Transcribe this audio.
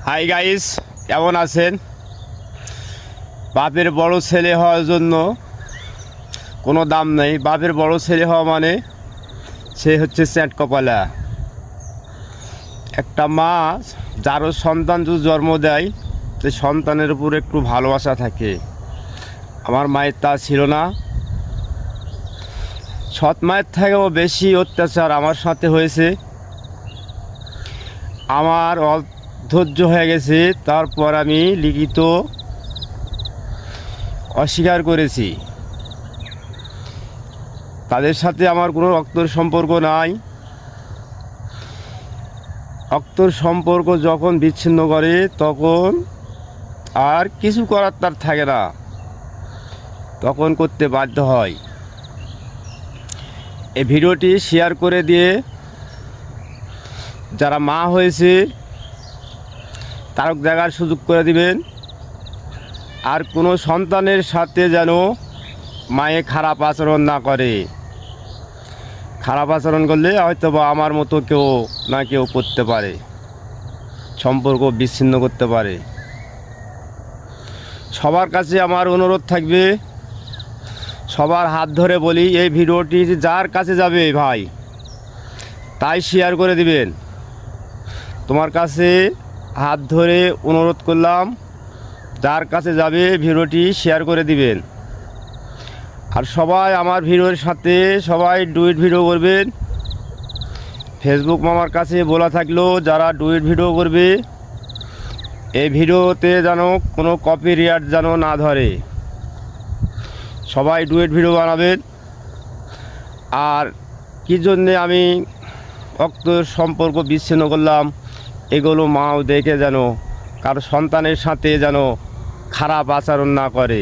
Hi guys, কেমন আছেন? বাপের বড় ছেলে হওয়ার জন্য কোনো দাম নেই। বাপের বড় ছেলে হওয়া মানে সে হচ্ছে চ্যাট কপালা। একটা মা যারও সন্তান যদি জন্ম দেয়, সে সন্তানের উপর একটু ভালোবাসা থাকে। আমার মায়ের তা ছিল না। সৎ মায়ের থেকেও বেশি অত্যাচার আমার সাথে হয়েছে। আমার অধৈর্য হয়ে গেছে। তারপর আমি লিখিত অস্বীকার করেছি। তাদের সাথে আমার কোনো রক্তের সম্পর্ক নাই। রক্তের সম্পর্ক যখন বিচ্ছিন্ন করে তখন আর কিছু করার তার থাকে না, তখন করতে বাধ্য হয়। এই ভিডিওটি শেয়ার করে দিয়ে যারা মা হয়েছে তারক দেখার সুযোগ করে দিবেন। আর কোনো সন্তানের সাথে যেন মায়ে খারাপ আচরণ না করে। খারাপ আচরণ করলে হয়তো বা আমার মতো কেউ না কেউ করতে পারে, সম্পর্ক বিচ্ছিন্ন করতে পারে। সবার কাছে আমার অনুরোধ থাকবে, সবার হাত ধরে বলি, এই ভিডিওটি যার কাছে যাবে ভাই তাই শেয়ার করে দিবেন। তোমার কাছে হাত ধরে অনুরোধ করলাম, যার কাছে যাবে ভিডিওটি শেয়ার করে দিবেন। আর সবাই আমার ভিডিওর সাথে সবাই ডুয়েট ভিডিও করবেন। ফেসবুক মামার কাছে বলা থাকলো, যারা ডুয়েট ভিডিও করবে এই ভিডিওতে যেন কোনো কপিরাইট যেন না ধরে। সবাই ডুয়েট ভিডিও বানাবেন। আর কী জন্যে আমি রক্তের সম্পর্ক বিচ্ছিন্ন করলাম, এগুলো মাও দেখে যেন কারো সন্তানের সাথে যেন খারাপ আচরণ না করে।